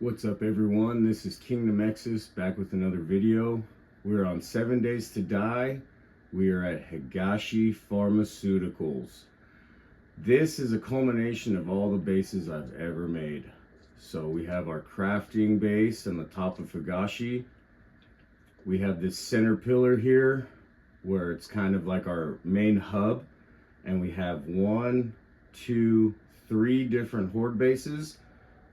What's up everyone, this is Kingdom Exus back with another video. We're on 7 Days to Die. We are at Higashi Pharmaceuticals. This is a culmination of all the bases I've ever made. So we have our crafting base on the top of Higashi. We have this center pillar here where it's kind of like our main hub. And we have 1, 2, 3 different Horde bases,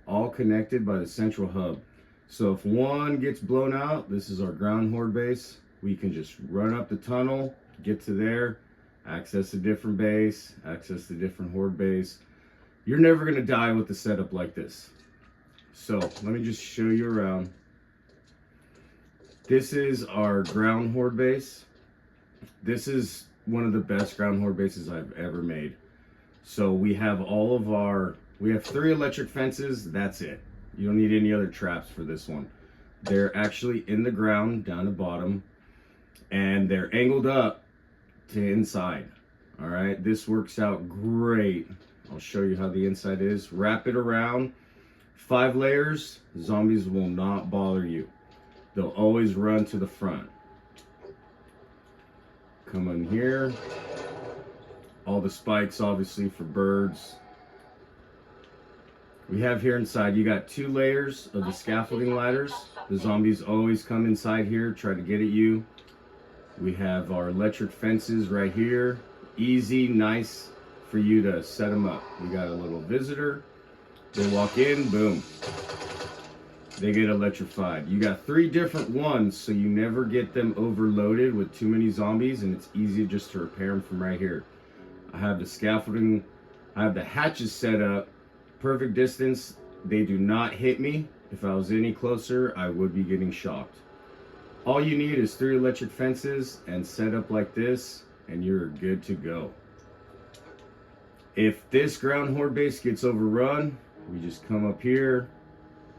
all connected by the central hub. So if one gets blown out, this is our ground Horde base. We can just run up the tunnel, get to there, access a different base, access the different Horde base. You're never gonna die with a setup like this. So let me just show you around. This is our ground Horde base. This is one of the best ground Horde bases I've ever made. So we have we have 3 electric fences, that's it. You don't need any other traps for this one. They're actually in the ground, down the bottom, and they're angled up to inside. All right, this works out great. I'll show you how the inside is. Wrap it around, 5 layers, zombies will not bother you. They'll always run to the front. Come in here. All the spikes, obviously, for birds. We have here inside, you got 2 layers of the scaffolding ladders. The zombies always come inside here, try to get at you. We have our electric fences right here. Easy, nice for you to set them up. We got a little visitor. They walk in, boom. They get electrified. You got 3 different ones, so you never get them overloaded with too many zombies, and it's easy just to repair them from right here. I have the scaffolding, I have the hatches set up. Perfect distance, they do not hit me. If I was any closer, I would be getting shocked. All you need is 3 electric fences and set up like this, and you're good to go. If this ground Horde base gets overrun, we just come up here,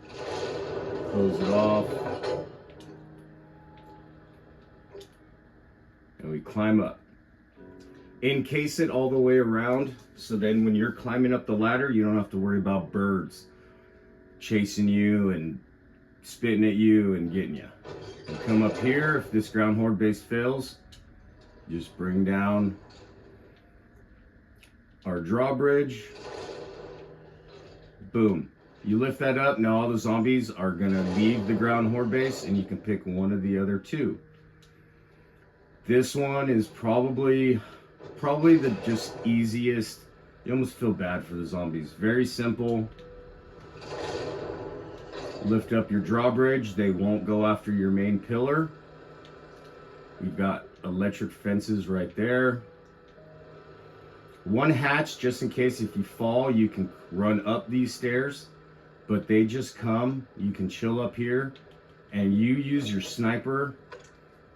close it off, and we climb up. Encase it all the way around, so then when you're climbing up the ladder, you don't have to worry about birds chasing you and spitting at you and getting you. You come up here, if this ground Horde base fails, just bring down our drawbridge. Boom. You lift that up, now all the zombies are gonna leave the ground Horde base and you can pick one of the other 2. This one is probably the just easiest. You almost feel bad for the zombies. Very simple. Lift up your drawbridge. They won't go after your main pillar. We've got electric fences right there. 1 hatch just in case if you fall, you can run up these stairs. But they just come. You can chill up here and you use your sniper.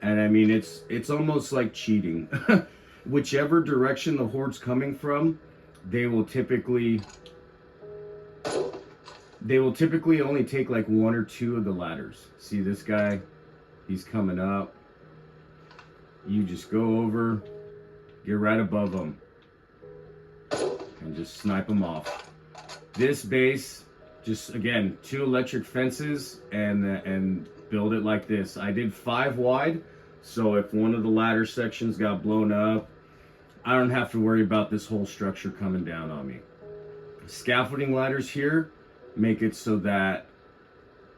And I mean, it's almost like cheating. Whichever direction the Horde's coming from, they will typically only take like 1 or 2 of the ladders. See this guy? He's coming up. You just go over, get right above him, and just snipe him off. This base, just again, 2 electric fences and build it like this. I did 5 wide. So if one of the ladder sections got blown up, I don't have to worry about this whole structure coming down on me. Scaffolding ladders here make it so that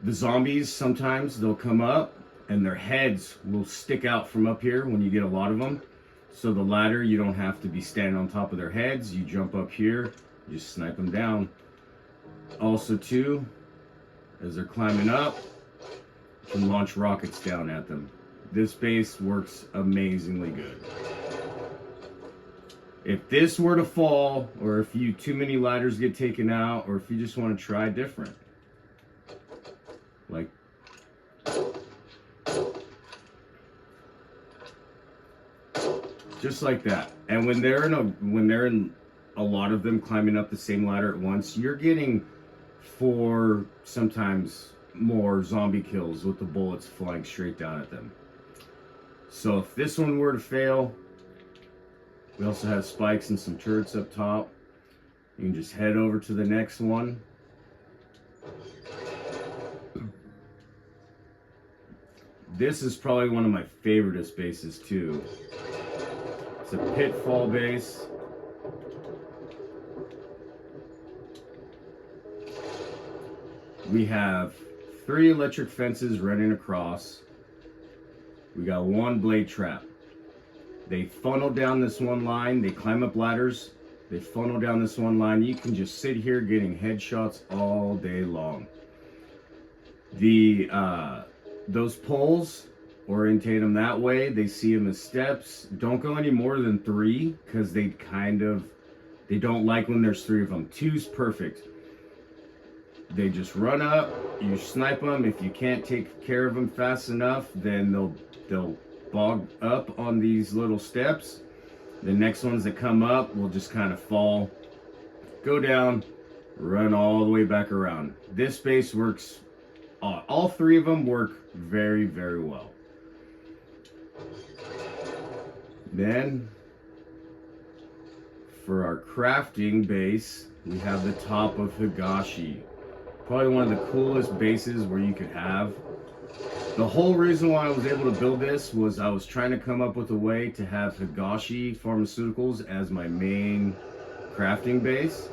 the zombies, sometimes they'll come up and their heads will stick out from up here when you get a lot of them. So the ladder, you don't have to be standing on top of their heads. You jump up here, you just snipe them down. Also too, as they're climbing up, you can launch rockets down at them. This base works amazingly good. If this were to fall, or if too many ladders get taken out, or if you just want to try different, like just like that. And when they're in a lot of them climbing up the same ladder at once, you're getting 4, sometimes more zombie kills with the bullets flying straight down at them. So if this one were to fail, we also have spikes and some turrets up top. You can just head over to the next one. This is probably one of my favoriteest bases too. It's a pitfall base. We have 3 electric fences running across. We got 1 blade trap. They funnel down this one line. They climb up ladders. They funnel down this one line. You can just sit here getting headshots all day long. Those poles, orientate them that way. They see them as steps. Don't go any more than 3 because they don't like when there's 3 of them. 2's perfect. They just run up, you snipe them. If you can't take care of them fast enough, then they'll bog up on these little steps. The next ones that come up will just kind of fall, go down, run all the way back around. This base works, all 3 of them work very, very well. Then, for our crafting base, we have the top of Higashi. Probably one of the coolest bases where you could have. The whole reason why I was able to build this was I was trying to come up with a way to have Higashi Pharmaceuticals as my main crafting base.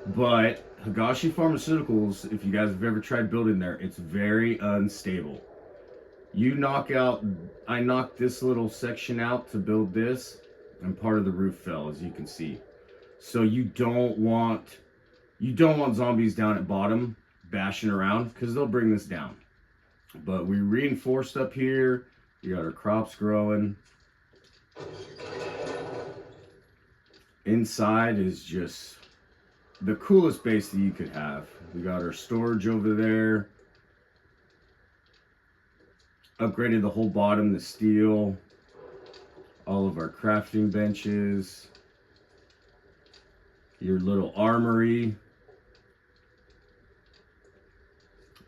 But Higashi Pharmaceuticals, if you guys have ever tried building there, it's very unstable. I knocked this little section out to build this, and part of the roof fell, as you can see. So you don't want zombies down at bottom bashing around, because they'll bring this down. But we reinforced up here. We got our crops growing. Inside is just the coolest base that you could have. We got our storage over there. Upgraded the whole bottom to steel. All of our crafting benches. Your little armory.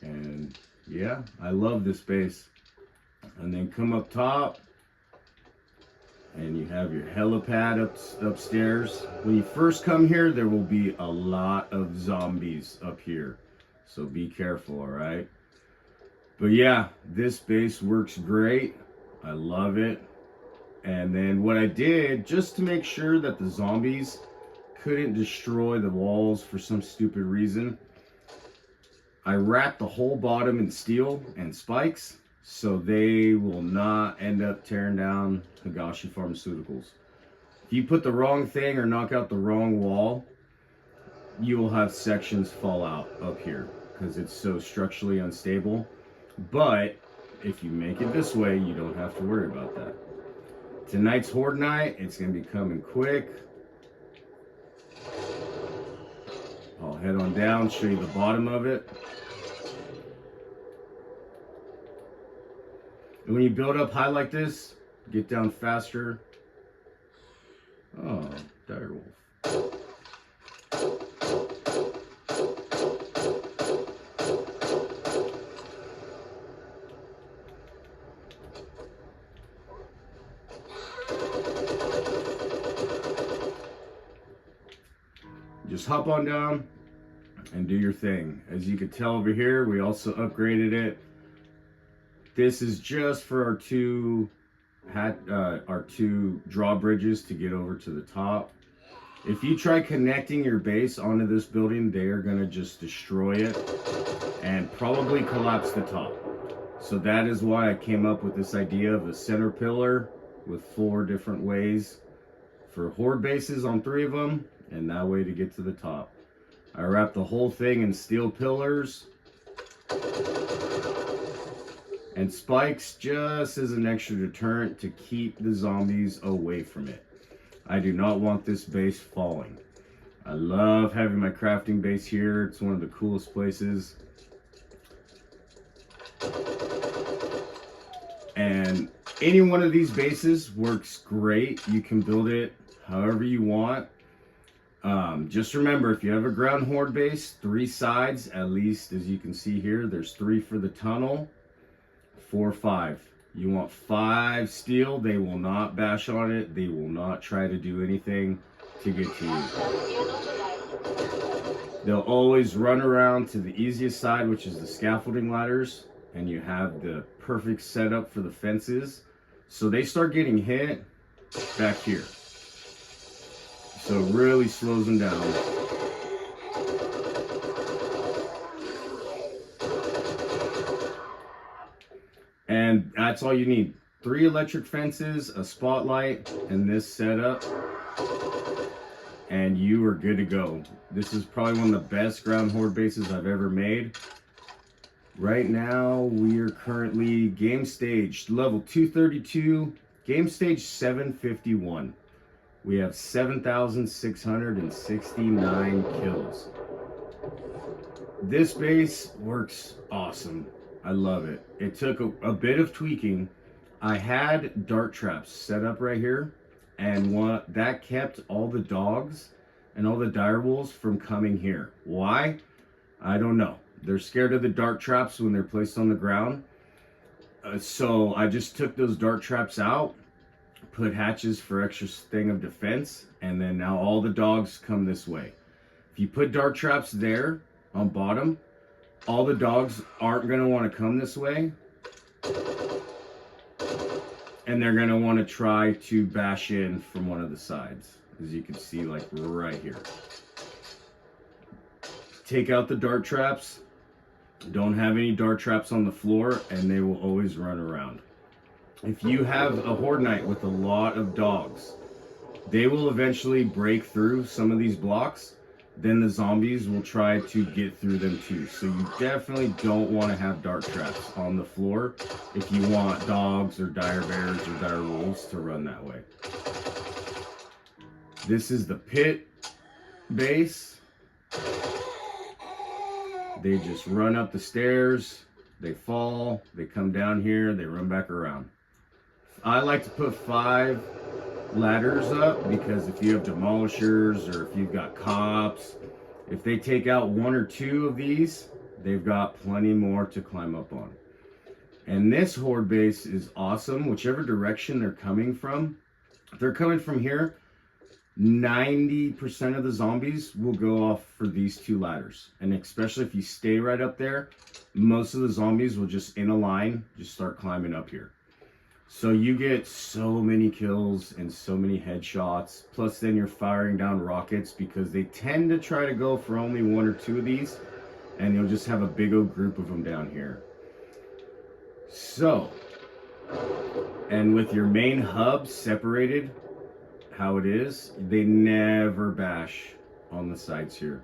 And yeah, I love this base. And then come up top, and you have your helipad upstairs. When you first come here, there will be a lot of zombies up here, so be careful, all right? But yeah, this base works great. I love it. And then what I did, just to make sure that the zombies couldn't destroy the walls for some stupid reason, I wrapped the whole bottom in steel and spikes, so they will not end up tearing down Higashi Pharmaceuticals. If you put the wrong thing or knock out the wrong wall, you will have sections fall out up here because it's so structurally unstable. But if you make it this way, you don't have to worry about that. Tonight's Horde night, it's going to be coming quick. I'll head on down, show you the bottom of it. And when you build up high like this, get down faster. Oh, direwolf. Just hop on down and do your thing. As you can tell over here, we also upgraded it. This is just for our two drawbridges to get over to the top. If you try connecting your base onto this building, they are going to just destroy it and probably collapse the top. So that is why I came up with this idea of a center pillar with 4 different ways for Horde bases on 3 of them, and that way to get to the top. I wrapped the whole thing in steel pillars and spikes just as an extra deterrent to keep the zombies away from it. I do not want this base falling. I love having my crafting base here. It's one of the coolest places. And any one of these bases works great. You can build it however you want. Just remember, if you have a ground Horde base, 3 sides, at least as you can see here, there's 3 for the tunnel, 4, 5. You want 5 steel. They will not bash on it. They will not try to do anything to get to you. They'll always run around to the easiest side, which is the scaffolding ladders. and you have the perfect setup for the fences. So they start getting hit back here. So it really slows them down. And that's all you need. 3 electric fences, a spotlight, and this setup, and you are good to go. This is probably one of the best ground horde bases I've ever made. Right now, we are currently game stage level 232, game stage 751. We have 7,669 kills. This base works awesome. I love it. It took a bit of tweaking. I had dart traps set up right here, and that kept all the dogs and all the direwolves from coming here. Why? I don't know. They're scared of the dart traps when they're placed on the ground. So I just took those dart traps out, put hatches for extra thing of defense, and then now all the dogs come this way. If you put dart traps there on bottom, all the dogs aren't going to want to come this way, and they're going to want to try to bash in from one of the sides, as you can see, like right here. Take out the dart traps. Don't have any dart traps on the floor, and they will always run around. If you have a Horde Knight with a lot of dogs, they will eventually break through some of these blocks. Then the zombies will try to get through them too. So you definitely don't want to have dart traps on the floor if you want dogs or dire bears or dire wolves to run that way. This is the pit base. They just run up the stairs, they fall, they come down here, they run back around. I like to put 5 ladders up, because if you have demolishers or if you've got cops, if they take out 1 or 2 of these, they've got plenty more to climb up on. And this horde base is awesome, whichever direction they're coming from. If they're coming from here, 90% of the zombies will go off for these 2 ladders. And especially if you stay right up there, most of the zombies will just in a line just start climbing up here. So you get so many kills and so many headshots. Plus then you're firing down rockets, because they tend to try to go for only 1 or 2 of these, and you'll just have a big old group of them down here. So, and with your main hub separated how it is, they never bash on the sides here.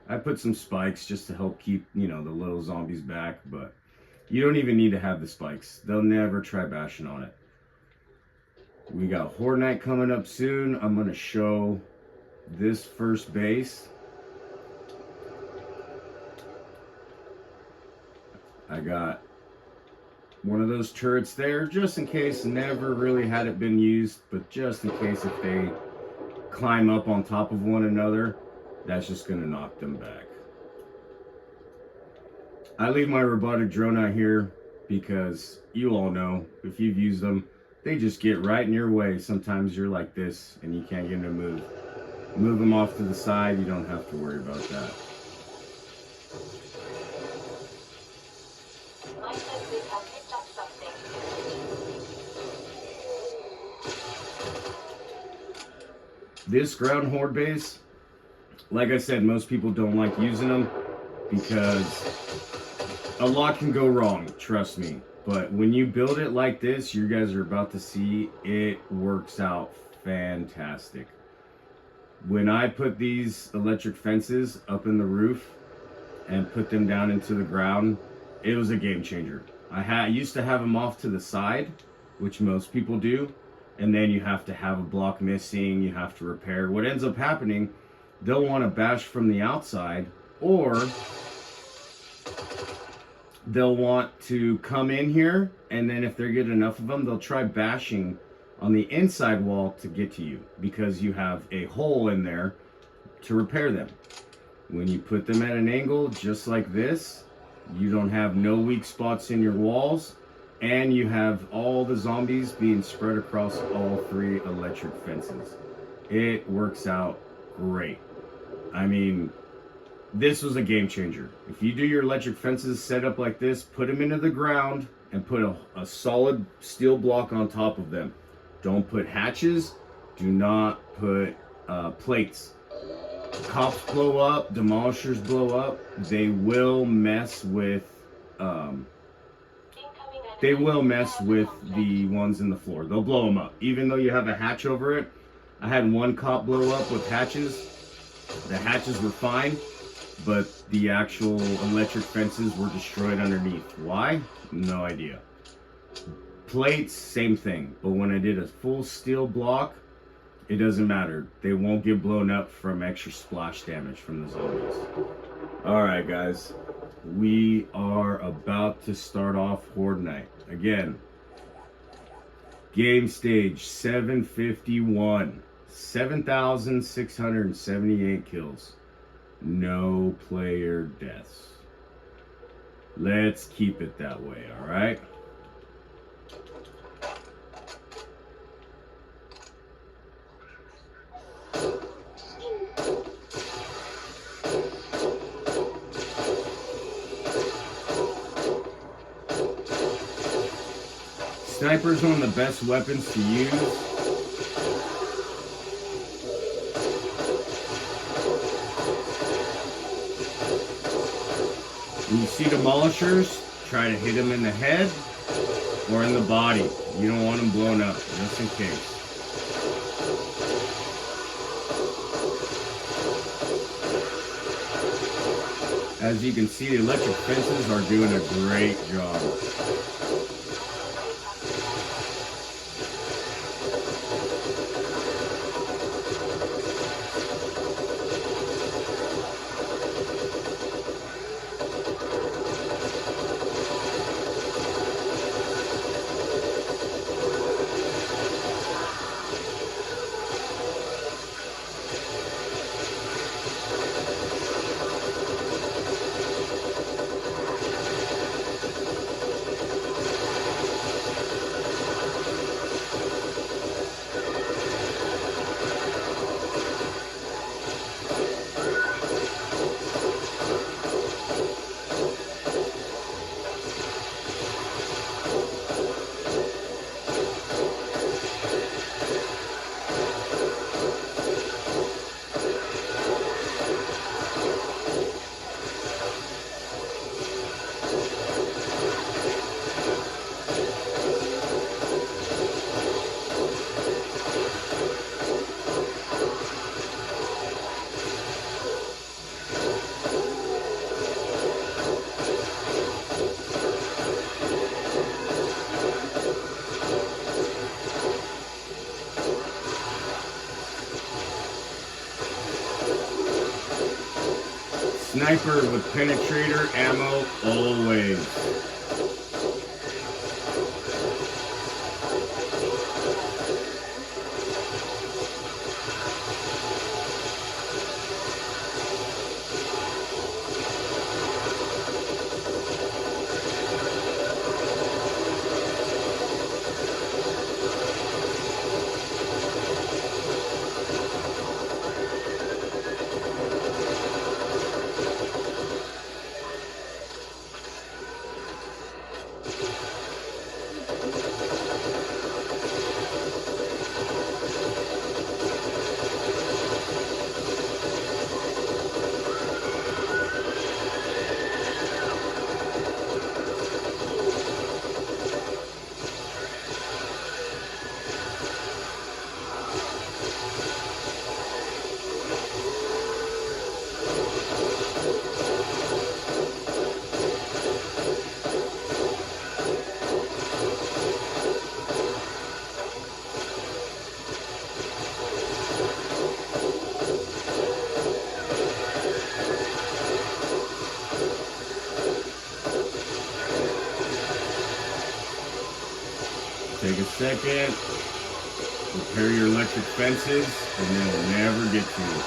I put some spikes just to help keep, you know, the little zombies back, but you don't even need to have the spikes. They'll never try bashing on it. We got Horde Night coming up soon. I'm going to show this first base. I got one of those turrets there, just in case. Never really had it been used, but just in case if they climb up on top of one another, that's just going to knock them back. I leave my robotic drone out here because you all know, if you've used them, they just get right in your way. Sometimes you're like this and you can't get them to move. Move them off to the side, you don't have to worry about that. This ground horde base, like I said, most people don't like using them because a lot can go wrong, trust me. But when you build it like this, you guys are about to see, it works out fantastic. When I put these electric fences up in the roof and put them down into the ground, it was a game changer. I used to have them off to the side, which most people do, and then you have to have a block missing, you have to repair. What ends up happening, they'll want to bash from the outside, or they'll want to come in here, and then if they get enough of them, they'll try bashing on the inside wall to get to you, because you have a hole in there to repair them. When you put them at an angle just like this, you don't have no weak spots in your walls, and you have all the zombies being spread across all 3 electric fences. It works out great. I mean, This was a game changer. If you do your electric fences set up like this, put them into the ground and put a solid steel block on top of them. Don't put hatches. Do not put plates. Cops blow up, demolishers blow up. They will mess with the ones in the floor. They'll blow them up. Even though you have a hatch over it. I had one cop blow up with hatches. The hatches were fine, but the actual electric fences were destroyed underneath. Why? No idea. Plates, same thing. But when I did a full steel block, it doesn't matter. They won't get blown up from extra splash damage from the zombies. Alright guys, we are about to start off Horde Night. Again, game stage 751. 7,678 kills. No player deaths. Let's keep it that way, alright? Sniper's one of the best weapons to use. When you see demolishers, try to hit them in the head or in the body. You don't want them blown up, just in case. As you can see, the electric fences are doing a great job. Sniper with penetrator ammo always. Take a second, repair your electric fences, and they'll never get to you.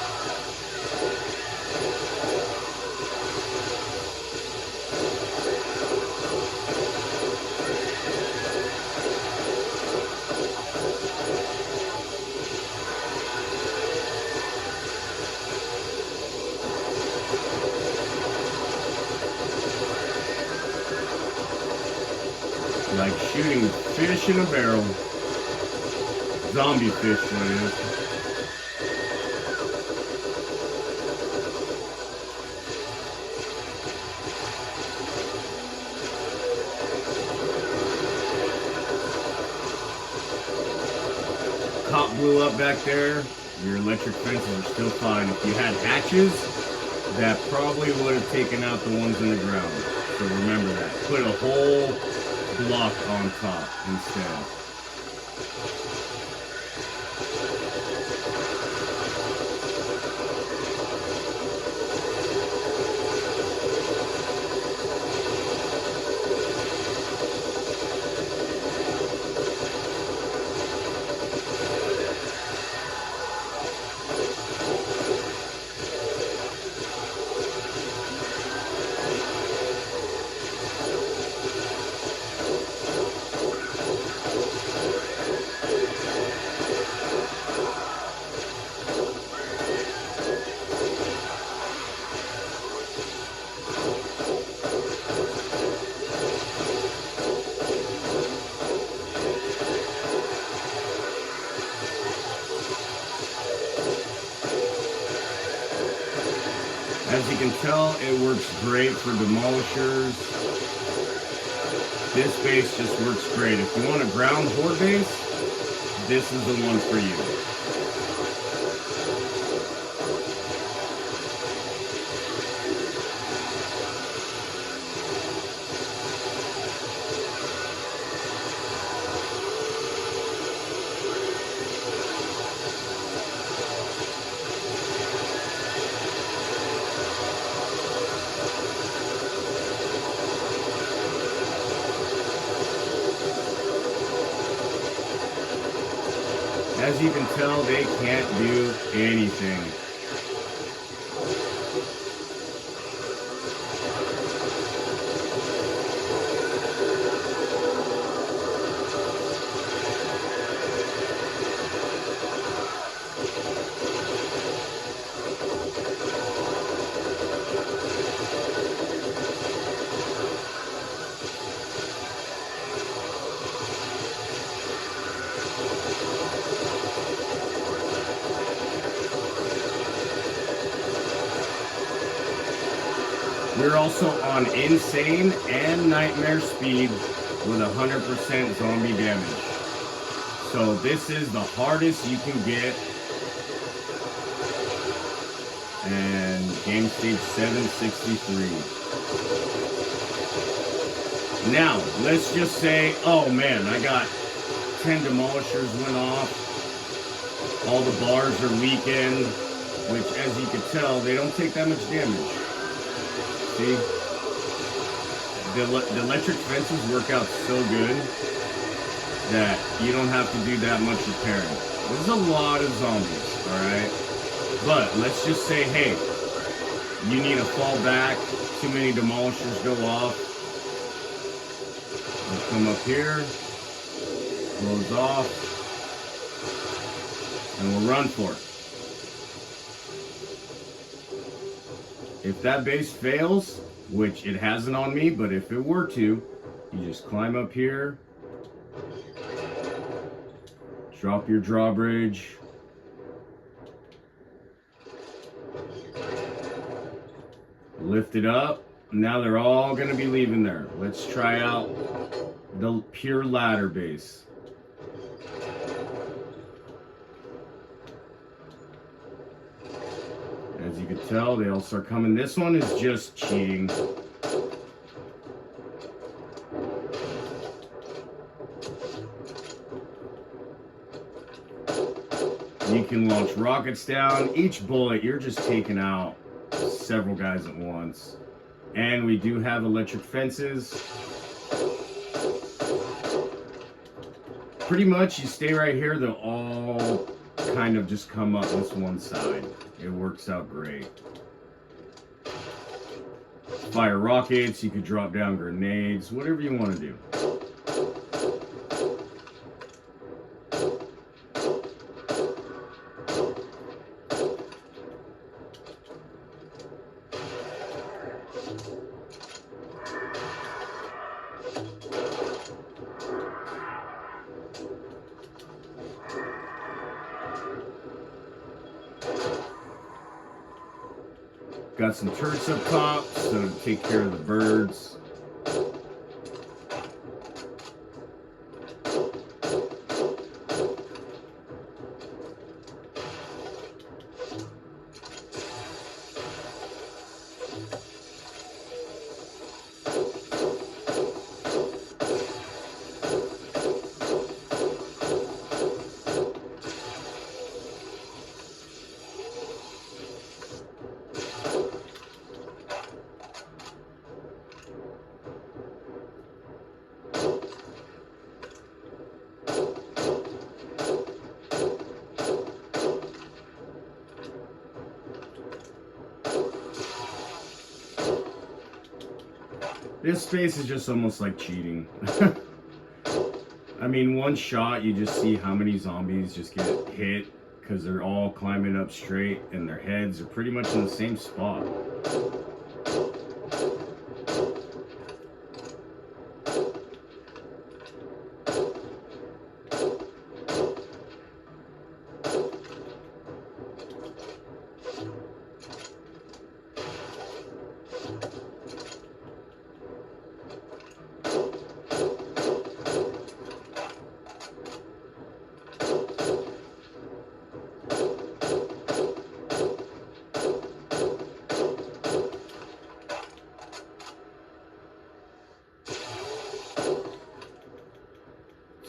Like shooting fish in a barrel. Zombie fish, that is. Cop blew up back there. Your electric fences are still fine. If you had hatches, that probably would have taken out the ones in the ground. So remember that. Put a whole block on top instead. As you can tell, it works great for demolishers. This base just works great. If you want a ground horde base, this is the one for you. As you can tell, they can't do anything. We're also on insane and nightmare speed with 100% zombie damage. So this is the hardest you can get. And game stage 763. Now, let's just say, oh man, I got 10 demolishers went off. All the bars are leaking, which as you can tell, they don't take that much damage. See, the electric fences work out so good that you don't have to do that much repairing. There's a lot of zombies, alright? But let's just say, hey, you need to fall back, too many demolishers go off. We'll come up here, close off, and we'll run for it. If that base fails, which it hasn't on me, but if it were to, you just climb up here, drop your drawbridge, lift it up. Now they're all going to be leaving there. Let's try out the pure ladder base. As you can tell, they all start coming. This one is just cheating. You can launch rockets down. Each bullet, you're just taking out several guys at once. And we do have electric fences. Pretty much, you stay right here, they'll all kind of just come up this one side. It works out great. Fire rockets, you could drop down grenades, whatever you want to do. Got some turrets up top, so to take care of the birds. This space is just almost like cheating. I mean, one shot, you just see how many zombies just get hit because they're all climbing up straight and their heads are pretty much in the same spot.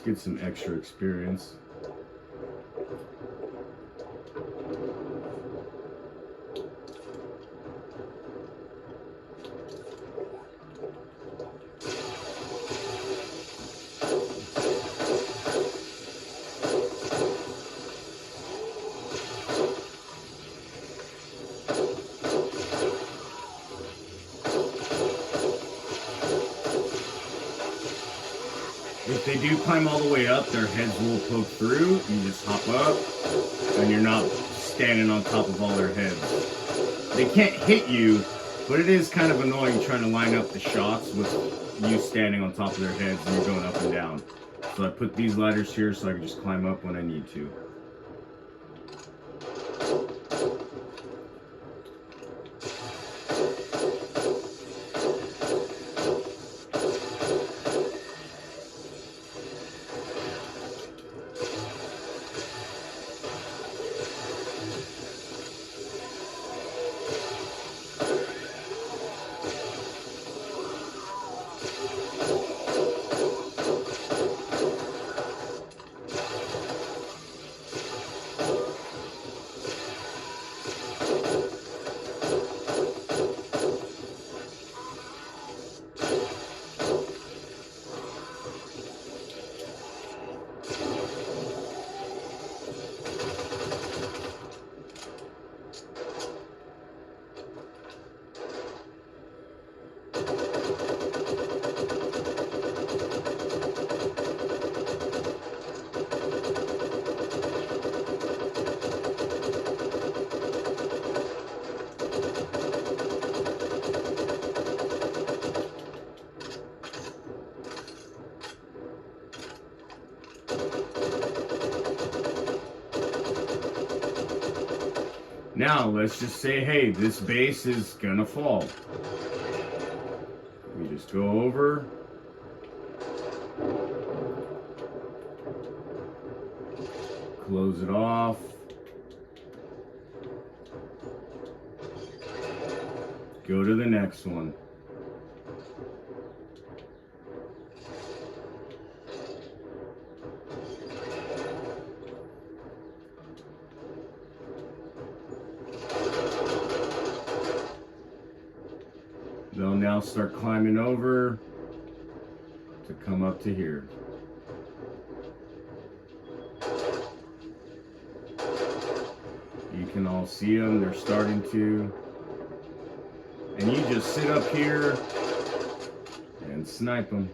Get some extra experience. If they do climb all the way up, their heads will poke through. You just hop up, and you're not standing on top of all their heads. They can't hit you, but it is kind of annoying trying to line up the shots with you standing on top of their heads and you're going up and down. So I put these ladders here so I can just climb up when I need to. Now, let's just say, hey, this base is gonna fall. We just go over. Close it off. Go to the next one. They'll now start climbing over to come up to here. You can all see them, they're starting to. And you just sit up here and snipe them.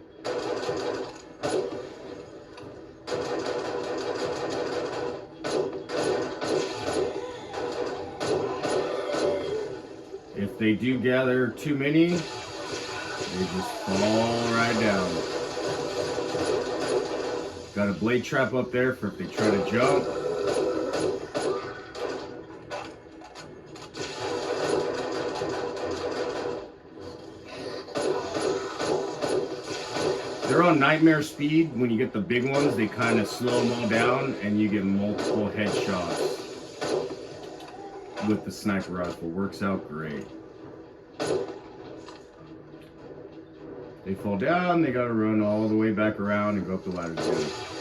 If they do gather too many, they just fall right down. Got a blade trap up there for if they try to jump. They're on nightmare speed. When you get the big ones, they kind of slow them all down, and you get multiple headshots with the sniper rifle. Works out great. They fall down, they gotta run all the way back around and go up the ladder again.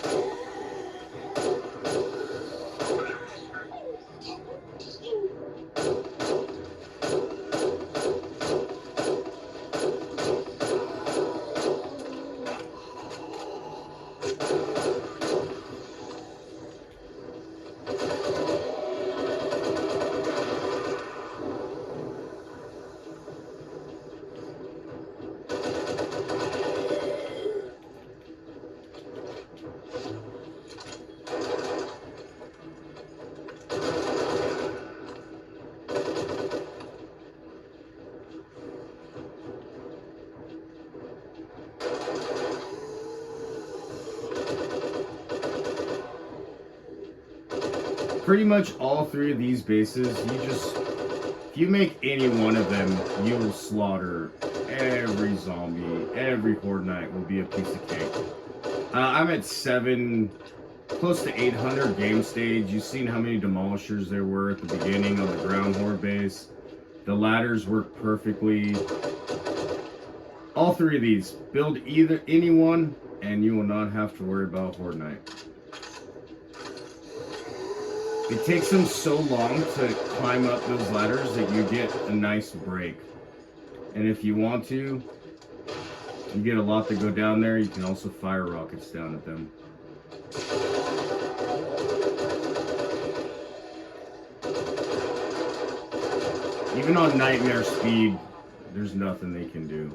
Pretty much all three of these bases, if you make any one of them, you will slaughter every zombie. Every Horde Knight will be a piece of cake. I'm at close to 800 game stage. You've seen how many demolishers there were at the beginning on the ground Horde base. The ladders work perfectly. All three of these, build any one, and you will not have to worry about Horde Knight. It takes them so long to climb up those ladders that you get a nice break. And if you want to, you get a lot that go down there. You can also fire rockets down at them. Even on nightmare speed, there's nothing they can do.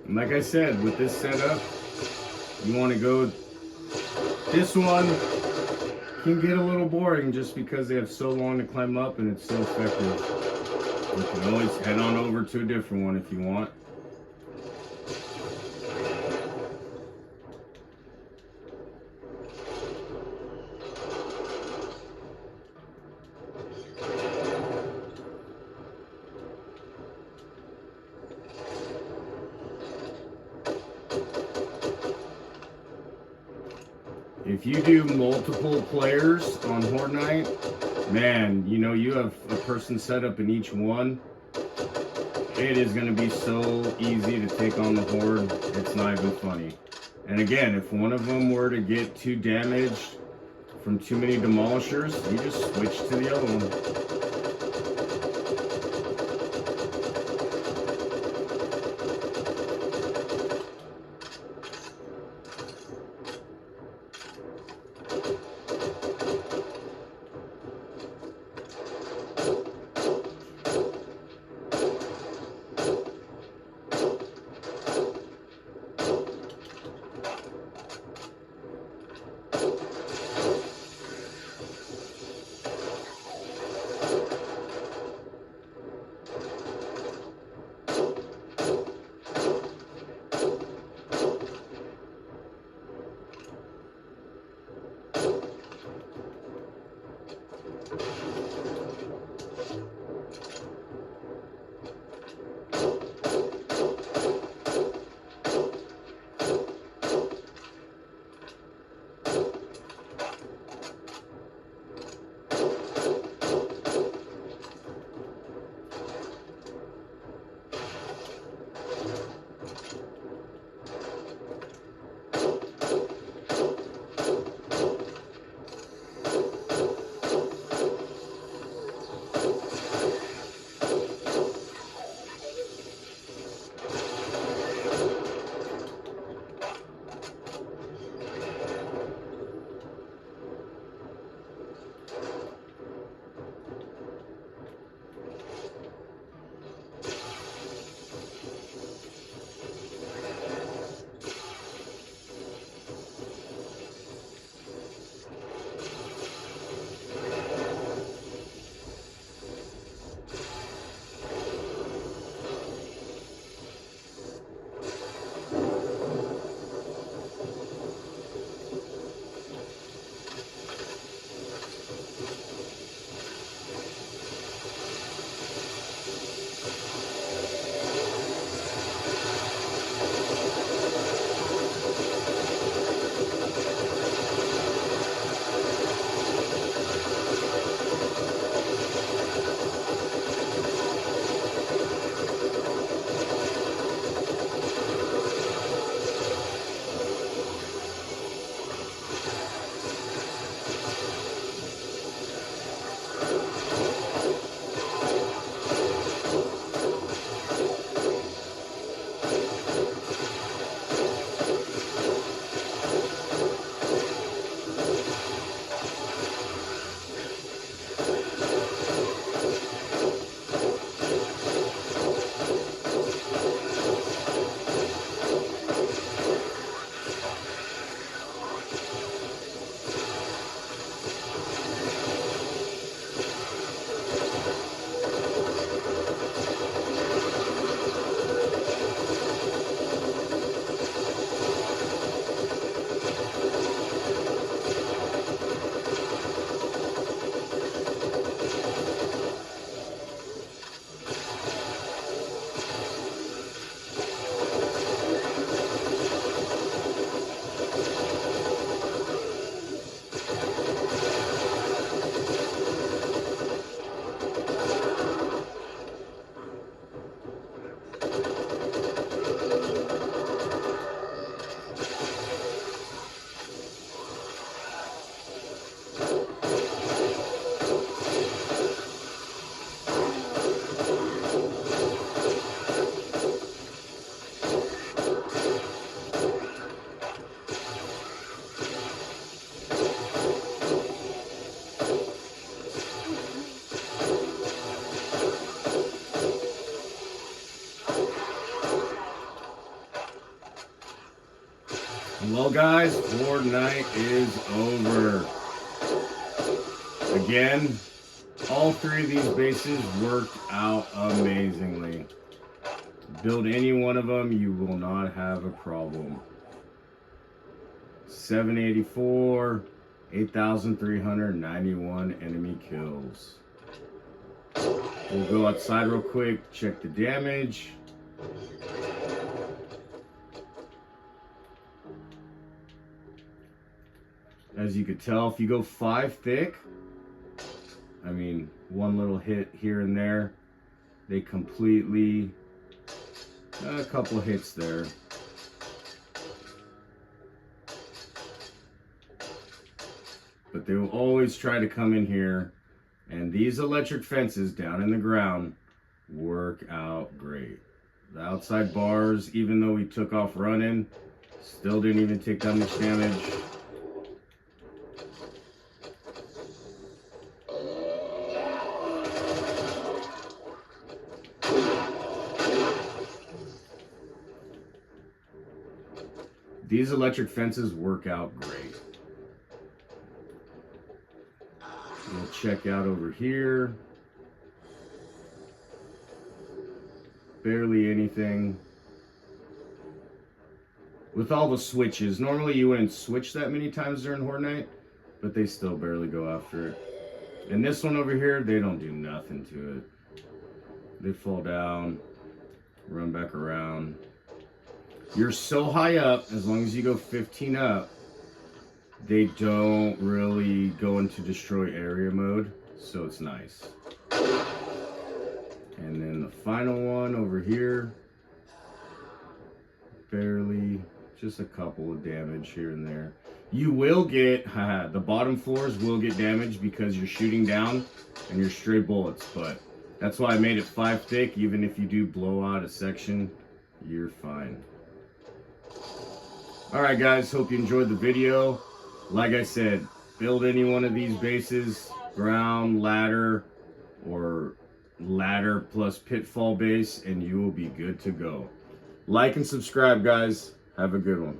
And like I said, with this setup, you want to go, this one can get a little boring just because they have so long to climb up and it's so effective. You can always head on over to a different one if you want. If you do multiple players on Horde Night, man, you know, you have a person set up in each one. It is going to be so easy to take on the Horde, it's not even funny. And again, if one of them were to get too damaged from too many demolishers, you just switch to the other one. Well, guys, Horde night is over. Again, all three of these bases worked out amazingly. Build any one of them, you will not have a problem. 784, 8,391 enemy kills. We'll go outside real quick, check the damage. As you could tell, if you go 5 thick, I mean, one little hit here and there, they completely, a couple hits there. But they will always try to come in here, and these electric fences down in the ground work out great. The outside bars, even though we took off running, still didn't even take that much damage. These electric fences work out great. We'll check out over here. Barely anything. With all the switches, normally you wouldn't switch that many times during Horde night, but they still barely go after it. And this one over here, they don't do nothing to it. They fall down, run back around. You're so high up, as long as you go 15 up, they don't really go into destroy area mode, so it's nice. And then the final one over here, barely, just a couple of damage here and there. You will get, the bottom floors will get damaged because you're shooting down and you're stray bullets, but that's why I made it 5 thick. Even if you do blow out a section, you're fine. Alright guys, hope you enjoyed the video. Like I said, build any one of these bases, ground, ladder, or ladder plus pitfall base, and you will be good to go. Like and subscribe, guys. Have a good one.